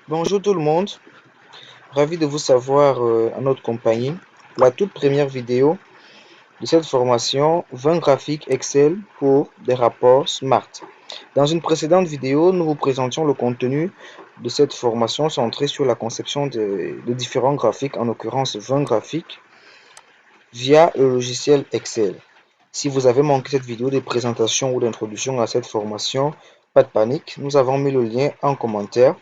Bonjour tout le monde, ravi de vous savoir en notre compagnie. La toute première vidéo de cette formation, 20 graphiques Excel pour des rapports SMART. Dans une précédente vidéo, nous vous présentions le contenu de cette formation centrée sur la conception de différents graphiques, en l'occurrence 20 graphiques, via le logiciel Excel. Si vous avez manqué cette vidéo de présentation ou d'introduction à cette formation, pas de panique, nous avons mis le lien en commentaire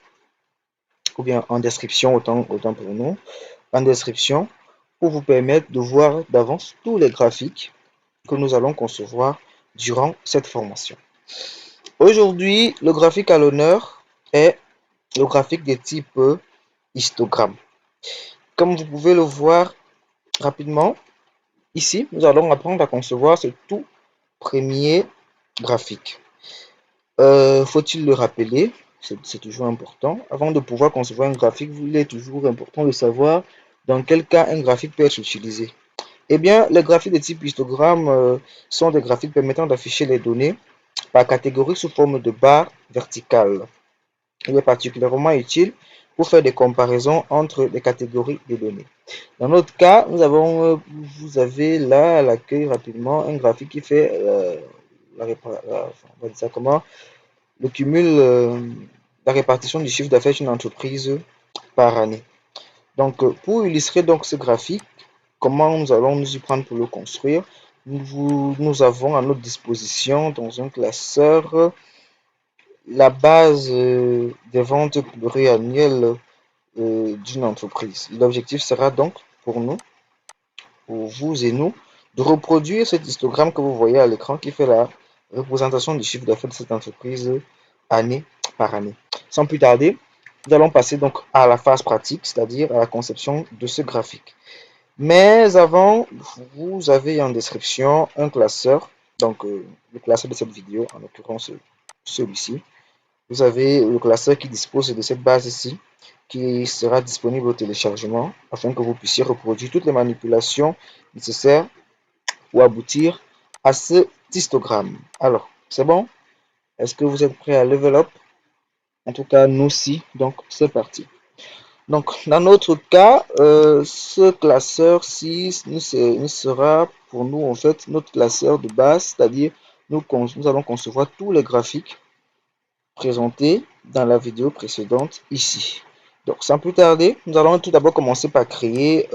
ou bien en description, autant pour nous, en description, pour vous permettre de voir d'avance tous les graphiques que nous allons concevoir durant cette formation. Aujourd'hui, le graphique à l'honneur est le graphique de type histogramme. Comme vous pouvez le voir rapidement, ici, nous allons apprendre à concevoir ce tout premier graphique. Faut-il le rappeler? C'est toujours important. Avant de pouvoir concevoir un graphique, il est toujours important de savoir dans quel cas un graphique peut être utilisé. Eh bien, les graphiques de type histogramme sont des graphiques permettant d'afficher les données par catégorie sous forme de barres verticales. Il est particulièrement utile pour faire des comparaisons entre les catégories de données. Dans notre cas, vous avez là à l'accueil rapidement un graphique qui fait on va dire ça comment, le cumul, la répartition du chiffre d'affaires d'une entreprise par année. Donc, pour illustrer donc ce graphique, comment nous allons nous y prendre pour le construire, nous avons à notre disposition dans un classeur la base des ventes pluriannuelles d'une entreprise. L'objectif sera donc pour nous, pour vous et nous, de reproduire cet histogramme que vous voyez à l'écran qui fait la représentation du chiffre d'affaires de cette entreprise année par année. Sans plus tarder, nous allons passer donc à la phase pratique, c'est-à-dire à la conception de ce graphique. Mais avant, vous avez en description un classeur, donc le classeur de cette vidéo, en l'occurrence celui-ci. Vous avez le classeur qui dispose de cette base ici, qui sera disponible au téléchargement, afin que vous puissiez reproduire toutes les manipulations nécessaires pour aboutir à ce histogramme. Alors, c'est bon? Est-ce que vous êtes prêts à level up? En tout cas, nous aussi, donc c'est parti. Donc, dans notre cas, ce classeur-ci nous sera pour nous, en fait, notre classeur de base, c'est-à-dire nous allons concevoir tous les graphiques présentés dans la vidéo précédente ici. Donc, sans plus tarder, nous allons tout d'abord commencer par créer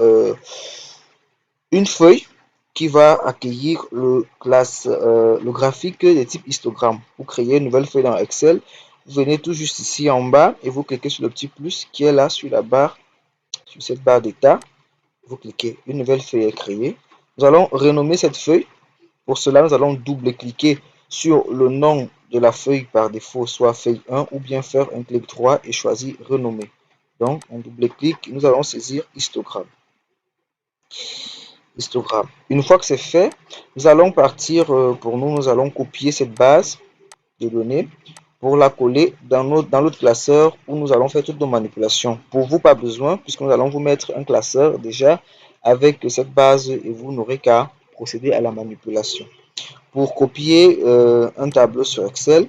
une feuille qui va accueillir le graphique de type histogramme. Pour créer une nouvelle feuille dans Excel, vous venez tout juste ici en bas et vous cliquez sur le petit plus qui est là sur la barre, sur cette barre d'état. Vous cliquez, une nouvelle feuille est créée. Nous allons renommer cette feuille. Pour cela, nous allons double-cliquer sur le nom de la feuille par défaut, soit feuille 1, ou bien faire un clic droit et choisir renommer. Donc, on double-clique, nous allons saisir histogramme. Une fois que c'est fait, nous allons partir, pour nous allons copier cette base de données pour la coller dans l'autre classeur où nous allons faire toutes nos manipulations. Pour vous, pas besoin, puisque nous allons vous mettre un classeur déjà avec cette base et vous n'aurez qu'à procéder à la manipulation. Pour copier un tableau sur Excel,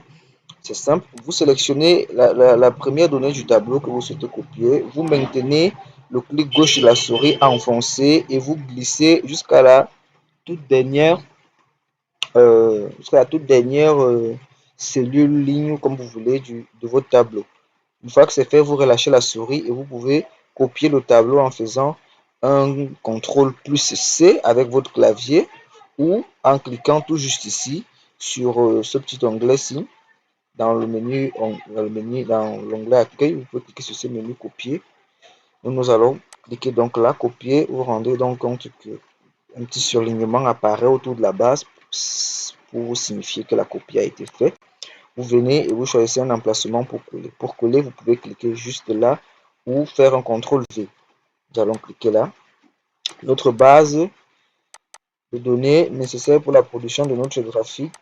c'est simple. Vous sélectionnez la première donnée du tableau que vous souhaitez copier. Vous maintenez le clic gauche de la souris enfoncé et vous glissez jusqu'à la toute dernière, cellule, ligne, comme vous voulez, de votre tableau. Une fois que c'est fait, vous relâchez la souris et vous pouvez copier le tableau en faisant un CTRL plus C avec votre clavier ou en cliquant tout juste ici sur ce petit onglet-ci dans le menu, dans l'onglet accueil. Vous pouvez cliquer sur ce menu copier. Nous allons cliquer donc là, copier. Vous rendez donc compte que un petit surlignement apparaît autour de la base pour vous signifier que la copie a été faite. Vous venez et vous choisissez un emplacement pour coller. Pour coller, vous pouvez cliquer juste là ou faire un CTRL V. Nous allons cliquer là. Notre base de données nécessaires pour la production de notre graphique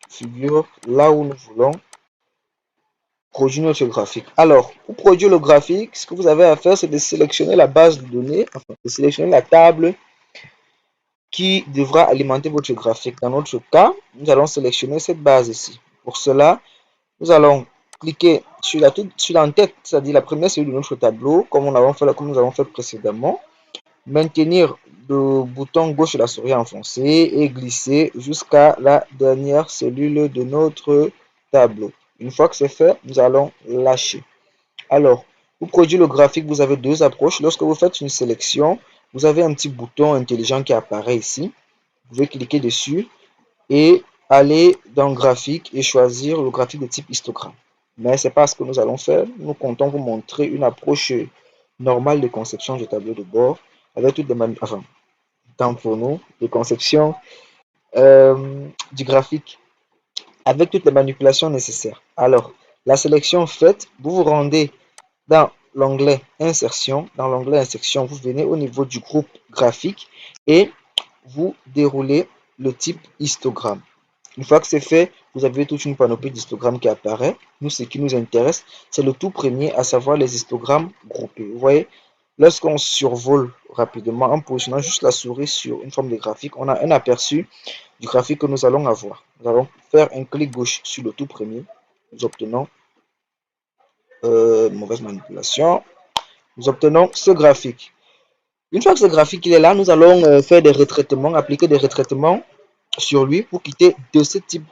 figure là où nous voulons produire notre graphique. Alors, pour produire le graphique, ce que vous avez à faire, c'est de sélectionner la base de données, enfin, de sélectionner la table qui devra alimenter votre graphique. Dans notre cas, nous allons sélectionner cette base ici. Pour cela, nous allons cliquer sur l'en-tête, c'est-à-dire la première cellule de notre tableau, comme nous avons fait précédemment. Maintenir le bouton gauche de la souris enfoncé et glisser jusqu'à la dernière cellule de notre tableau. Une fois que c'est fait, nous allons lâcher. Alors, pour produire le graphique, vous avez deux approches. Lorsque vous faites une sélection, vous avez un petit bouton intelligent qui apparaît ici. Vous pouvez cliquer dessus et aller dans graphique et choisir le graphique de type histogramme. Mais ce n'est pas ce que nous allons faire. Nous comptons vous montrer une approche normale de conception du tableau de bord avec toutes les temps pour nous, de conception du graphique avec toutes les manipulations nécessaires. Alors, la sélection faite, vous vous rendez dans l'onglet Insertion. Dans l'onglet Insertion, vous venez au niveau du groupe graphique et vous déroulez le type histogramme. Une fois que c'est fait, vous avez toute une panoplie d'histogrammes qui apparaît. Nous, ce qui nous intéresse, c'est le tout premier, à savoir les histogrammes groupés. Vous voyez, lorsqu'on survole rapidement en positionnant juste la souris sur une forme de graphique, on a un aperçu du graphique que nous allons avoir. Nous allons faire un clic gauche sur le tout premier. Nous obtenons mauvaise manipulation. Nous obtenons ce graphique. Une fois que ce graphique est là, nous allons faire des retraitements, appliquer des retraitements sur lui pour quitter de ce type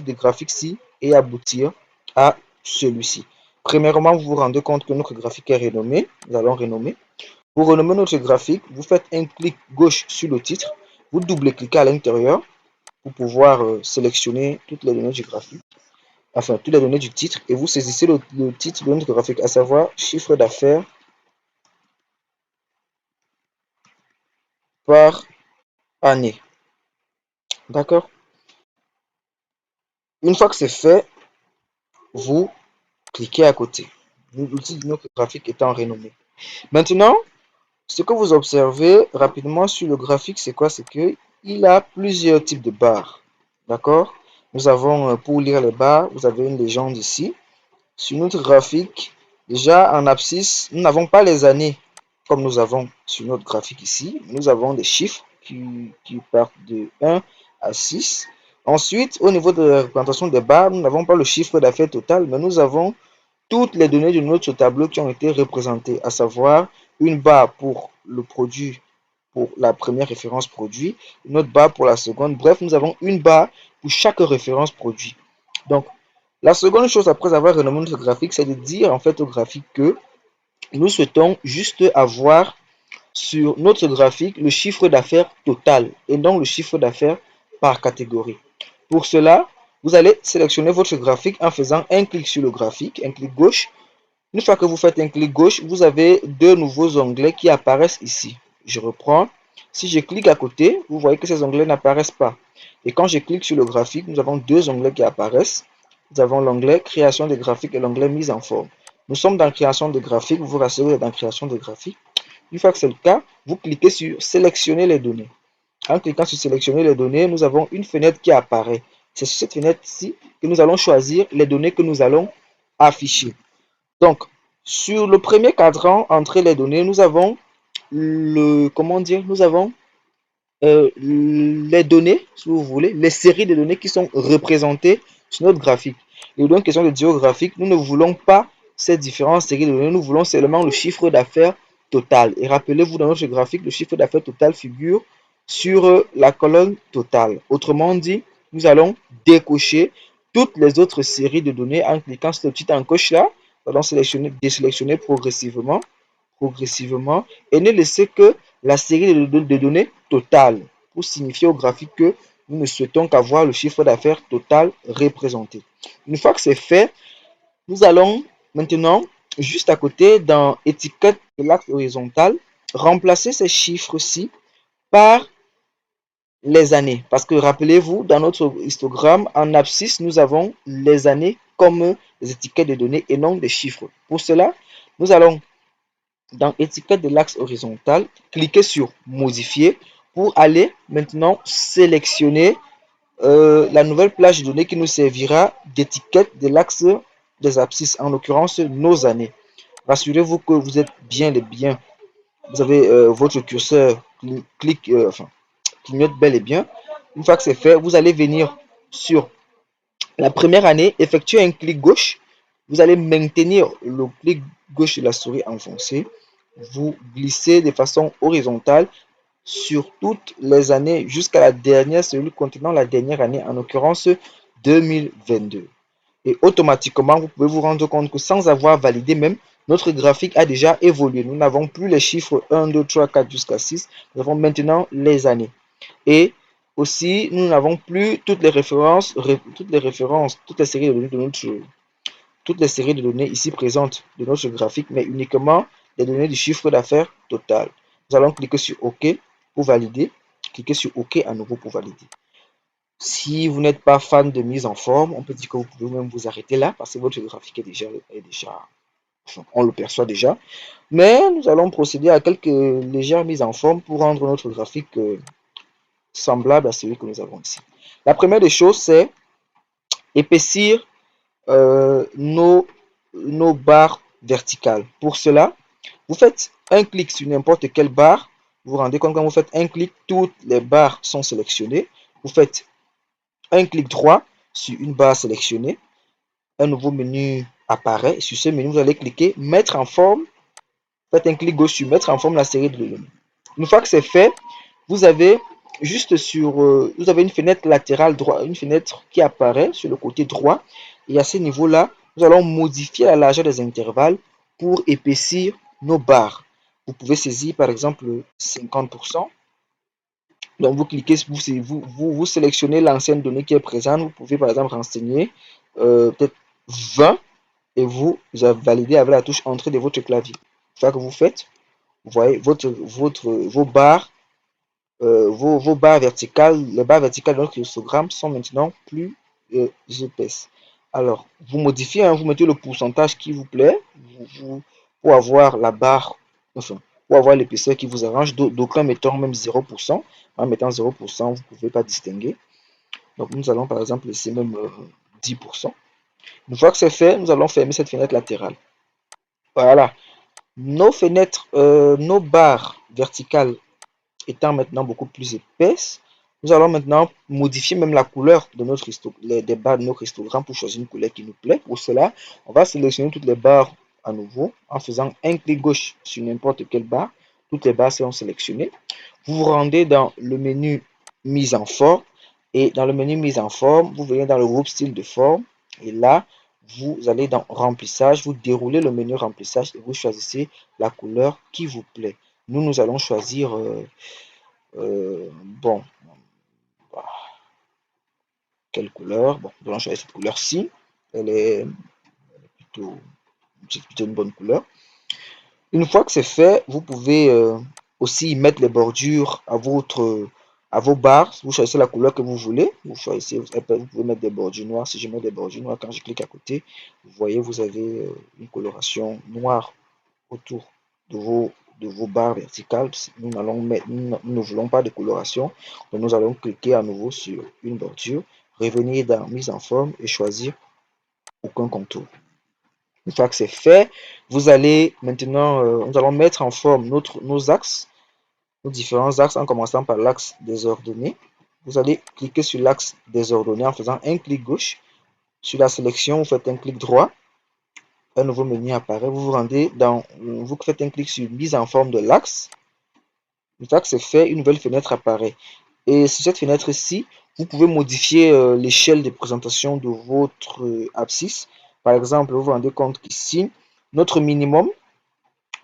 de graphique-ci et aboutir à celui-ci. Premièrement, vous vous rendez compte que notre graphique est renommé. Nous allons renommer. Pour renommer notre graphique, vous faites un clic gauche sur le titre. Vous double-cliquez à l'intérieur pour pouvoir sélectionner toutes les données du graphique. Enfin, toutes les données du titre. Et vous saisissez le titre de notre graphique, à savoir chiffre d'affaires par année. D'accord? Une fois que c'est fait, vous cliquez à côté. L'outil de notre graphique étant renommé. Maintenant, ce que vous observez rapidement sur le graphique, c'est quoi? C'est qu'il a plusieurs types de barres. D'accord? Nous avons, pour lire les barres, vous avez une légende ici. Sur notre graphique, déjà en abscisse, nous n'avons pas les années comme nous avons sur notre graphique ici. Nous avons des chiffres qui partent de 1 à 6. Ensuite, au niveau de la représentation des barres, nous n'avons pas le chiffre d'affaires total, mais nous avons toutes les données de notre tableau qui ont été représentées, à savoir une barre pour le produit, pour la première référence produit, une autre barre pour la seconde. Bref, nous avons une barre pour chaque référence produit. Donc, la seconde chose après avoir renommé notre graphique, c'est de dire en fait au graphique que nous souhaitons juste avoir sur notre graphique le chiffre d'affaires total et non le chiffre d'affaires par catégorie. Pour cela, vous allez sélectionner votre graphique en faisant un clic sur le graphique, un clic gauche. Une fois que vous faites un clic gauche, vous avez deux nouveaux onglets qui apparaissent ici. Je reprends. Si je clique à côté, vous voyez que ces onglets n'apparaissent pas. Et quand je clique sur le graphique, nous avons deux onglets qui apparaissent. Nous avons l'onglet création de graphiques et l'onglet mise en forme. Nous sommes dans création de graphiques. Vous vous rassurez dans création de graphiques. Une fois que c'est le cas, vous cliquez sur sélectionner les données. En cliquant sur sélectionner les données, nous avons une fenêtre qui apparaît. C'est sur cette fenêtre-ci que nous allons choisir les données que nous allons afficher. Donc, sur le premier cadran, entrer les données, nous avons nous avons les données, si vous voulez, les séries de données qui sont représentées sur notre graphique. Et donc, question de géographique, nous ne voulons pas ces différentes séries de données, nous voulons seulement le chiffre d'affaires total. Et rappelez-vous, dans notre graphique, le chiffre d'affaires total figure sur la colonne totale. Autrement dit, nous allons décocher toutes les autres séries de données en cliquant sur le petit encoche là. Nous allons désélectionner progressivement et ne laisser que la série de données totale pour signifier au graphique que nous ne souhaitons qu'avoir le chiffre d'affaires total représenté. Une fois que c'est fait, nous allons maintenant, juste à côté, dans étiquette de l'axe horizontal, remplacer ces chiffres-ci par les années. Parce que rappelez-vous, dans notre histogramme, en abscisse, nous avons les années comme des étiquettes de données et non des chiffres. Pour cela, nous allons dans étiquette de l'axe horizontal, cliquez sur modifier pour aller maintenant sélectionner la nouvelle plage de données qui nous servira d'étiquette de l'axe des abscisses, en l'occurrence nos années. Rassurez-vous que vous êtes bien les biens. Vous avez votre curseur clignote bel et bien. Une fois que c'est fait, vous allez venir sur la première année, effectuer un clic gauche. vous allez maintenir le clic gauche de la souris enfoncé. Vous glissez de façon horizontale sur toutes les années jusqu'à la dernière cellule contenant la dernière année, en l'occurrence 2022. Et automatiquement, vous pouvez vous rendre compte que sans avoir validé même, notre graphique a déjà évolué. Nous n'avons plus les chiffres 1, 2, 3, 4 jusqu'à 6. Nous avons maintenant les années. Et aussi, nous n'avons plus toutes les références, toutes les séries de données de notre, toutes les séries de données ici présentes de notre graphique, mais uniquement les données du chiffre d'affaires total. Nous allons cliquer sur OK pour valider. Cliquez sur OK à nouveau pour valider. Si vous n'êtes pas fan de mise en forme, on peut dire que vous pouvez même vous arrêter là parce que votre graphique on le perçoit déjà. Mais nous allons procéder à quelques légères mises en forme pour rendre notre graphique semblable à celui que nous avons ici. La première des choses, c'est épaissir nos barres verticales. Pour cela, vous faites un clic sur n'importe quelle barre. Vous vous rendez compte, quand vous faites un clic, toutes les barres sont sélectionnées. Vous faites un clic droit sur une barre sélectionnée. Un nouveau menu apparaît. Sur ce menu, vous allez cliquer mettre en forme. Faites un clic gauche sur mettre en forme la série de données. Une fois que c'est fait, vous avez juste vous avez une fenêtre latérale droite, une fenêtre qui apparaît sur le côté droit. Et à ce niveau-là, nous allons modifier la largeur des intervalles pour épaissir nos barres. Vous pouvez saisir par exemple 50%. Donc vous cliquez, vous sélectionnez l'ancienne donnée qui est présente. Vous pouvez par exemple renseigner peut-être 20 et vous validez avec la touche entrée de votre clavier. C'est ça que vous faites. Vous voyez vos barres. Vos barres verticales, les barres verticales de notre histogramme sont maintenant plus épaisses. Alors, vous modifiez, hein, vous mettez le pourcentage qui vous plaît pour avoir la barre, enfin, pour avoir l'épaisseur qui vous arrange. D'aucuns mettant même 0%. En mettant 0%, vous ne pouvez pas distinguer. Donc, nous allons par exemple laisser même 10%. Une fois que c'est fait, nous allons fermer cette fenêtre latérale. Voilà. Nos fenêtres, nos barres verticales étant maintenant beaucoup plus épaisse, nous allons maintenant modifier même la couleur de notre des barres de notre histogramme pour choisir une couleur qui nous plaît. Pour cela, on va sélectionner toutes les barres à nouveau en faisant un clic gauche sur n'importe quelle barre. Toutes les barres seront sélectionnées. Vous vous rendez dans le menu mise en forme et dans le menu mise en forme, vous venez dans le groupe style de forme et là, vous allez dans remplissage, vous déroulez le menu remplissage et vous choisissez la couleur qui vous plaît. Nous allons choisir bon, quelle couleur? Bon, nous allons choisir cette couleur-ci. Elle est plutôt, c'est plutôt une bonne couleur. Une fois que c'est fait, vous pouvez aussi mettre les bordures à vos barres. Vous choisissez la couleur que vous voulez. Vous choisissez, vous pouvez mettre des bordures noires. Si je mets des bordures noires, quand je clique à côté, vous voyez, vous avez une coloration noire autour de vos barres verticales. Nous ne voulons pas de coloration. Donc nous allons cliquer à nouveau sur une bordure, revenir dans mise en forme et choisir aucun contour. Une fois que c'est fait, vous allez maintenant, nous allons mettre en forme nos axes, nos différents axes, en commençant par l'axe des ordonnées. Vous allez cliquer sur l'axe des ordonnées en faisant un clic gauche. Sur la sélection, vous faites un clic droit. Un nouveau menu apparaît. Vous vous rendez dans, vous faites un clic sur mise en forme de l'axe. Une fois que c'est fait, une nouvelle fenêtre apparaît. Et sur cette fenêtre-ci, vous pouvez modifier l'échelle de présentation de votre abscisse. Par exemple, vous vous rendez compte qu'ici, notre minimum,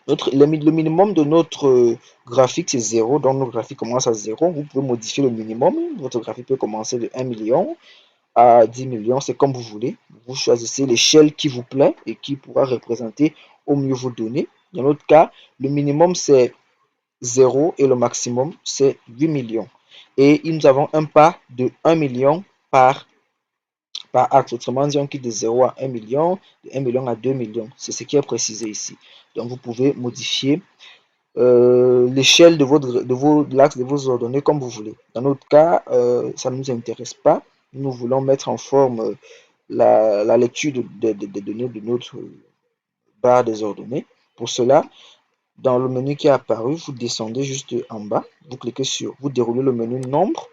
le minimum de notre graphique, c'est 0. Donc, notre graphique commence à 0. Vous pouvez modifier le minimum. Votre graphique peut commencer de 1 million à 10 millions. C'est comme vous voulez. Vous choisissez l'échelle qui vous plaît et qui pourra représenter au mieux vos données. Dans notre cas, le minimum, c'est 0 et le maximum, c'est 8 millions. Et nous avons un pas de 1 million par axe. Autrement dit, on quitte de 0 à 1 million, de 1 million à 2 millions. C'est ce qui est précisé ici. Donc, vous pouvez modifier l'échelle de l'axe de vos ordonnées comme vous voulez. Dans notre cas, ça ne nous intéresse pas. Nous voulons mettre en forme la lecture des données de notre barre des ordonnées. Pour cela, dans le menu qui est apparu, vous descendez juste en bas, vous cliquez sur, vous déroulez le menu nombre.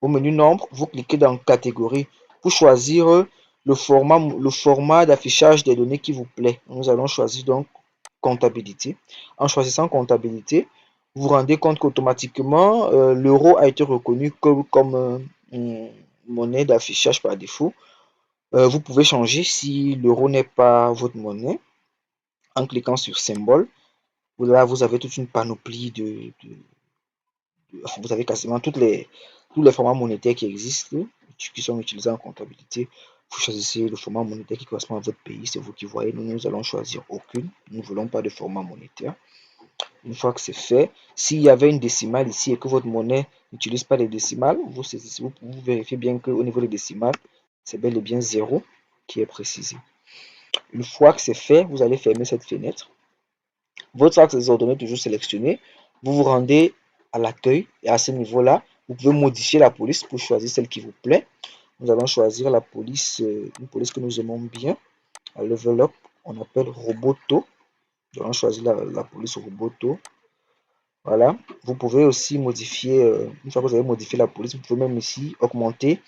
Au menu nombre, vous cliquez dans catégorie pour choisir le format d'affichage des données qui vous plaît. Nous allons choisir donc comptabilité. En choisissant comptabilité, vous vous rendez compte qu'automatiquement, l'euro a été reconnu comme monnaie d'affichage par défaut. Vous pouvez changer si l'euro n'est pas votre monnaie en cliquant sur symbole. Là, vous avez toute une panoplie vous avez quasiment tous les formats monétaires qui existent, qui sont utilisés en comptabilité. Vous choisissez le format monétaire qui correspond à votre pays, c'est vous qui voyez. Nous allons choisir aucune. Nous ne voulons pas de format monétaire. Une fois que c'est fait, s'il y avait une décimale ici et que votre monnaie n'utilise pas les décimales, vous vérifiez bien qu'au niveau des décimales, c'est bel et bien 0 qui est précisé. Une fois que c'est fait, vous allez fermer cette fenêtre. Votre axe des ordonnées est toujours sélectionné. Vous vous rendez à l'accueil et à ce niveau-là, vous pouvez modifier la police pour choisir celle qui vous plaît. Nous allons choisir la police, une police que nous aimons bien. À level up, on appelle Roboto. Nous allons choisir la police Roboto. Voilà. Vous pouvez aussi modifier, une fois que vous avez modifié la police, vous pouvez même ici augmenter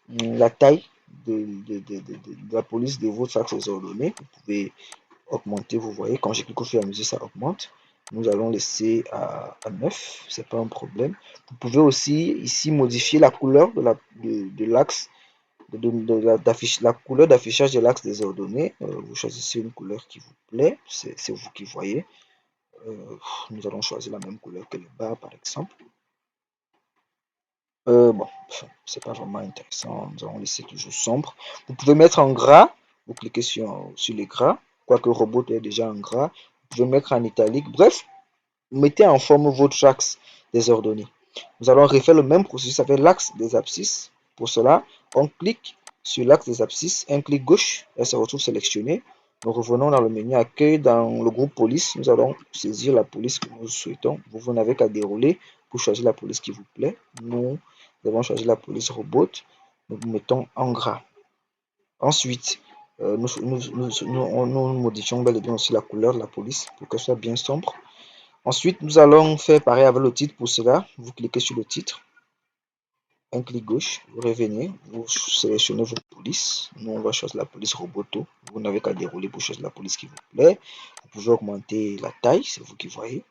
la taille de la police de votre axe des ordonnées. Vous pouvez augmenter, vous voyez, quand j'ai cliqué au fur et à mesure, ça augmente. Nous allons laisser à 9, c'est pas un problème. Vous pouvez aussi ici modifier la couleur de l'axe, la couleur d'affichage de l'axe des ordonnées. Vous choisissez une couleur qui vous plaît, c'est vous qui voyez. Nous allons choisir la même couleur que les barres, par exemple. Bon, c'est pas vraiment intéressant. Nous allons laisser toujours sombre. Vous pouvez mettre en gras. Vous cliquez sur les gras. Quoique le robot est déjà en gras. Vous pouvez mettre en italique. Bref, mettez en forme votre axe des ordonnées. Nous allons refaire le même processus avec l'axe des abscisses. Pour cela, on clique sur l'axe des abscisses, un clic gauche, elle se retrouve sélectionnée. Nous revenons dans le menu accueil, dans le groupe police. Nous allons saisir la police que nous souhaitons. Vous n'avez qu'à dérouler pour choisir la police qui vous plaît. Nous avons choisi la police robot. Nous mettons en gras. Ensuite, nous modifions bel et bien aussi la couleur de la police pour qu'elle soit bien sombre. Ensuite, nous allons faire pareil avec le titre. Pour cela, vous cliquez sur le titre, un clic gauche, vous revenez, vous sélectionnez votre police. Nous, on va choisir la police Roboto. Vous n'avez qu'à dérouler pour choisir la police qui vous plaît. Vous pouvez augmenter la taille, c'est vous qui voyez.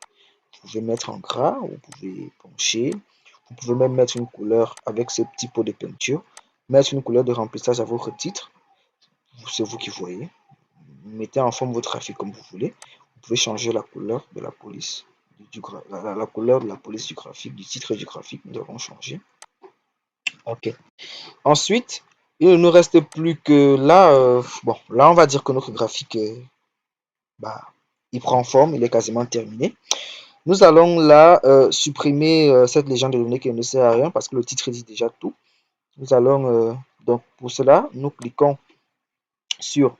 Vous pouvez mettre en gras, vous pouvez pencher. Vous pouvez même mettre une couleur avec ce petit pot de peinture. Mettre une couleur de remplissage à votre titre, c'est vous qui voyez. Mettez en forme votre trafic comme vous voulez. Vous pouvez changer la couleur de la police, la couleur de la police du graphique, du titre du graphique. Nous avons changé. Ok. Ensuite, il ne nous reste plus que là. Bon, là, on va dire que notre graphique, il prend forme, il est quasiment terminé. Nous allons là supprimer cette légende de données qui ne sert à rien parce que le titre dit déjà tout. Nous allons donc pour cela, nous cliquons sur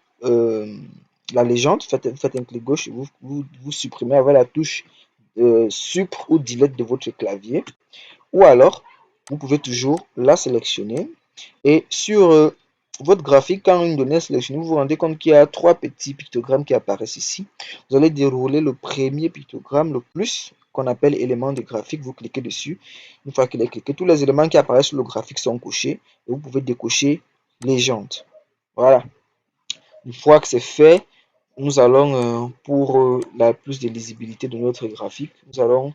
la légende, faites un clic gauche, vous supprimez avec la touche Sup ou Delete de votre clavier. Ou alors, vous pouvez toujours la sélectionner. Et sur votre graphique, quand une donnée est sélectionnée, vous vous rendez compte qu'il y a 3 petits pictogrammes qui apparaissent ici. Vous allez dérouler le premier pictogramme, le plus, qu'on appelle élément de graphique. Vous cliquez dessus. Une fois qu'il est cliqué, tous les éléments qui apparaissent sur le graphique sont cochés. Et vous pouvez décocher légende. Voilà. Une fois que c'est fait, nous allons, pour la plus de lisibilité de notre graphique, nous allons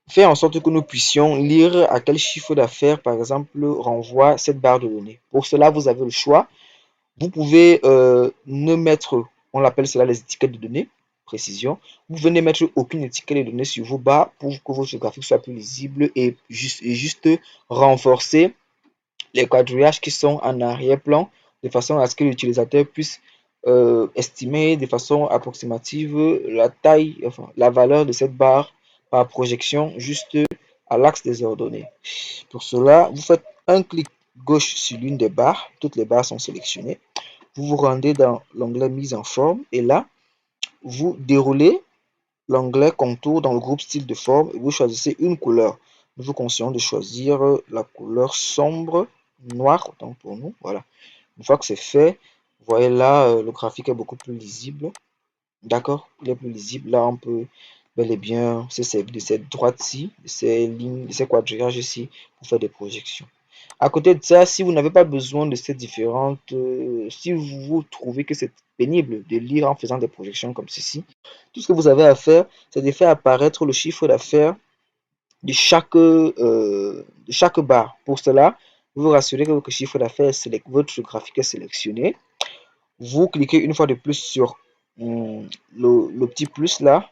faire en sorte que nous puissions lire à quel chiffre d'affaires, par exemple, renvoie cette barre de données. Pour cela, vous avez le choix. Vous pouvez ne mettre, on l'appelle cela les étiquettes de données, précision. Vous venez mettre aucune étiquette de données sur vos barres pour que votre graphique soit plus lisible et juste renforcer les quadrillages qui sont en arrière-plan de façon à ce que l'utilisateur puisse estimer de façon approximative la taille, enfin la valeur de cette barre par projection juste à l'axe des ordonnées. Pour cela, vous faites un clic gauche sur l'une des barres, toutes les barres sont sélectionnées. Vous vous rendez dans l'onglet mise en forme et là, vous déroulez l'onglet contour dans le groupe style de forme et vous choisissez une couleur. Nous vous conseillons de choisir la couleur sombre, noir, autant pour nous. Voilà. Une fois que c'est fait, vous voyez là, le graphique est beaucoup plus lisible. D'accord? Il est plus lisible. Là, on peut bel et bien de cette droite-ci, de ces lignes, de ces quadrillages ici, pour faire des projections. À côté de ça, si vous n'avez pas besoin de ces différentes, si vous trouvez que c'est pénible de lire en faisant des projections comme ceci, tout ce que vous avez à faire, c'est de faire apparaître le chiffre d'affaires de chaque barre. Pour cela, vous vous rassurez que votre chiffre d'affaires, votre graphique est sélectionné. Vous cliquez une fois de plus sur le petit plus là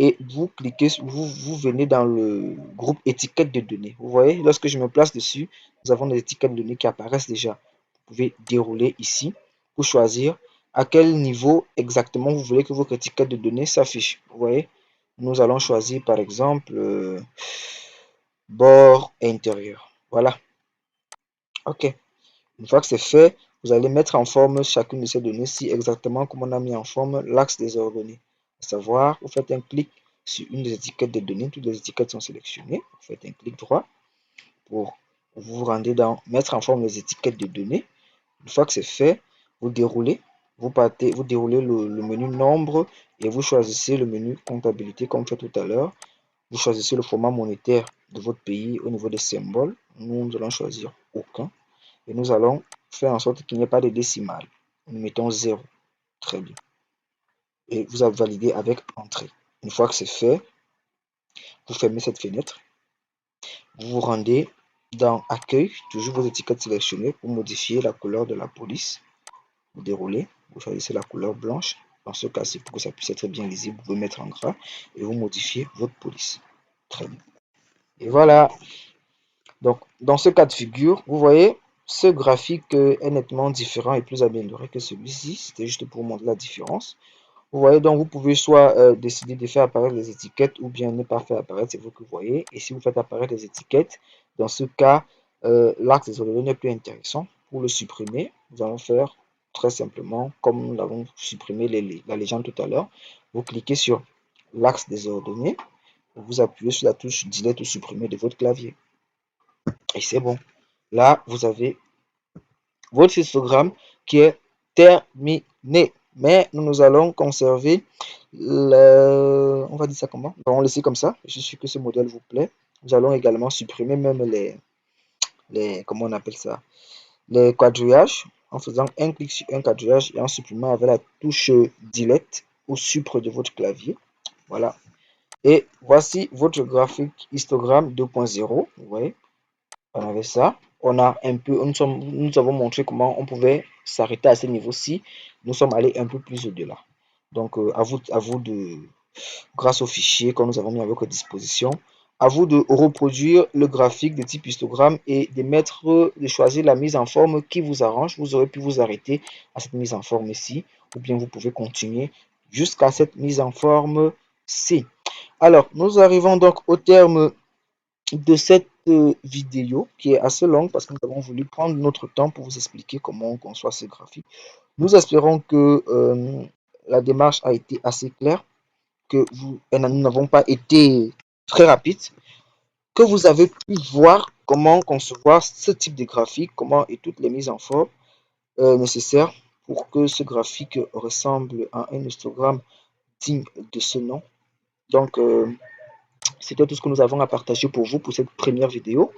et vous cliquez, vous venez dans le groupe étiquette de données. Vous voyez, lorsque je me place dessus, nous avons des étiquettes de données qui apparaissent déjà. Vous pouvez dérouler ici pour choisir à quel niveau exactement vous voulez que votre étiquette de données s'affiche. Vous voyez, nous allons choisir par exemple bord intérieur. Voilà. OK. Une fois que c'est fait, vous allez mettre en forme chacune de ces données-ci exactement comme on a mis en forme l'axe des ordonnées. À savoir, vous faites un clic sur une des étiquettes de données, toutes les étiquettes sont sélectionnées. Vous faites un clic droit pour vous rendre dans mettre en forme les étiquettes de données. Une fois que c'est fait, vous déroulez, vous déroulez le menu nombre et vous choisissez le menu comptabilité comme fait tout à l'heure. Vous choisissez le format monétaire de votre pays au niveau des symboles. Nous allons choisir aucun. Et nous allons faire en sorte qu'il n'y ait pas de décimales. Nous mettons 0. Très bien. Et vous avez validé avec entrée. Une fois que c'est fait, vous fermez cette fenêtre. Vous vous rendez dans accueil, toujours vos étiquettes sélectionnées pour modifier la couleur de la police. Vous déroulez, vous choisissez la couleur blanche. Dans ce cas-ci, pour que ça puisse être bien lisible, vous pouvez mettre en gras et vous modifiez votre police. Très bien. Et voilà. Donc, dans ce cas de figure, vous voyez, ce graphique est nettement différent et plus amélioré que celui-ci. C'était juste pour montrer la différence. Vous voyez, donc vous pouvez soit décider de faire apparaître les étiquettes ou bien ne pas faire apparaître, c'est vous que vous voyez. Et si vous faites apparaître les étiquettes, dans ce cas, l'axe des ordonnées n'est plus intéressant. Pour le supprimer, nous allons faire très simplement, comme nous l'avons supprimé la légende tout à l'heure. Vous cliquez sur l'axe des ordonnées, vous appuyez sur la touche Delete ou supprimer de votre clavier. Et c'est bon. Là, vous avez votre histogramme qui est terminé. Mais nous allons conserver on va dire ça comment? On va laisser comme ça. Je suis que ce modèle vous plaît. Nous allons également supprimer même comment on appelle ça? Les quadrillages en faisant un clic sur un quadrillage et en supprimant avec la touche Delete ou Supre de votre clavier. Voilà. Et voici votre graphique histogramme 2.0. Vous voyez? On avait ça. On a un peu, nous avons montré comment on pouvait s'arrêter à ce niveau-ci. Nous sommes allés un peu plus au-delà. Donc, à vous de, grâce au fichier que nous avons mis à votre disposition, à vous de reproduire le graphique de type histogramme et de choisir la mise en forme qui vous arrange. Vous aurez pu vous arrêter à cette mise en forme ici, ou bien vous pouvez continuer jusqu'à cette mise en forme-ci. Alors, nous arrivons donc au terme de cette vidéo qui est assez longue parce que nous avons voulu prendre notre temps pour vous expliquer comment on conçoit ce graphique. Nous espérons que la démarche a été assez claire, que nous n'avons pas été très rapides, que vous avez pu voir comment concevoir ce type de graphique, comment et toutes les mises en forme nécessaires pour que ce graphique ressemble à un histogramme digne de ce nom. Donc, c'était tout ce que nous avons à partager pour vous pour cette première vidéo.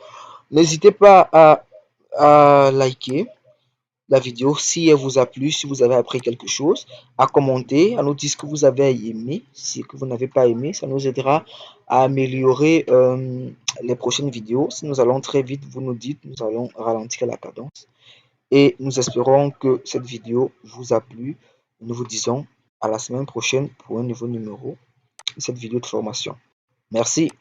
N'hésitez pas à liker la vidéo si elle vous a plu, si vous avez appris quelque chose, à commenter, à nous dire ce que vous avez aimé, ce que vous n'avez pas aimé. Ça nous aidera à améliorer les prochaines vidéos. Si nous allons très vite, vous nous dites, nous allons ralentir la cadence. Et nous espérons que cette vidéo vous a plu. Nous vous disons à la semaine prochaine pour un nouveau numéro de cette vidéo de formation. Merci.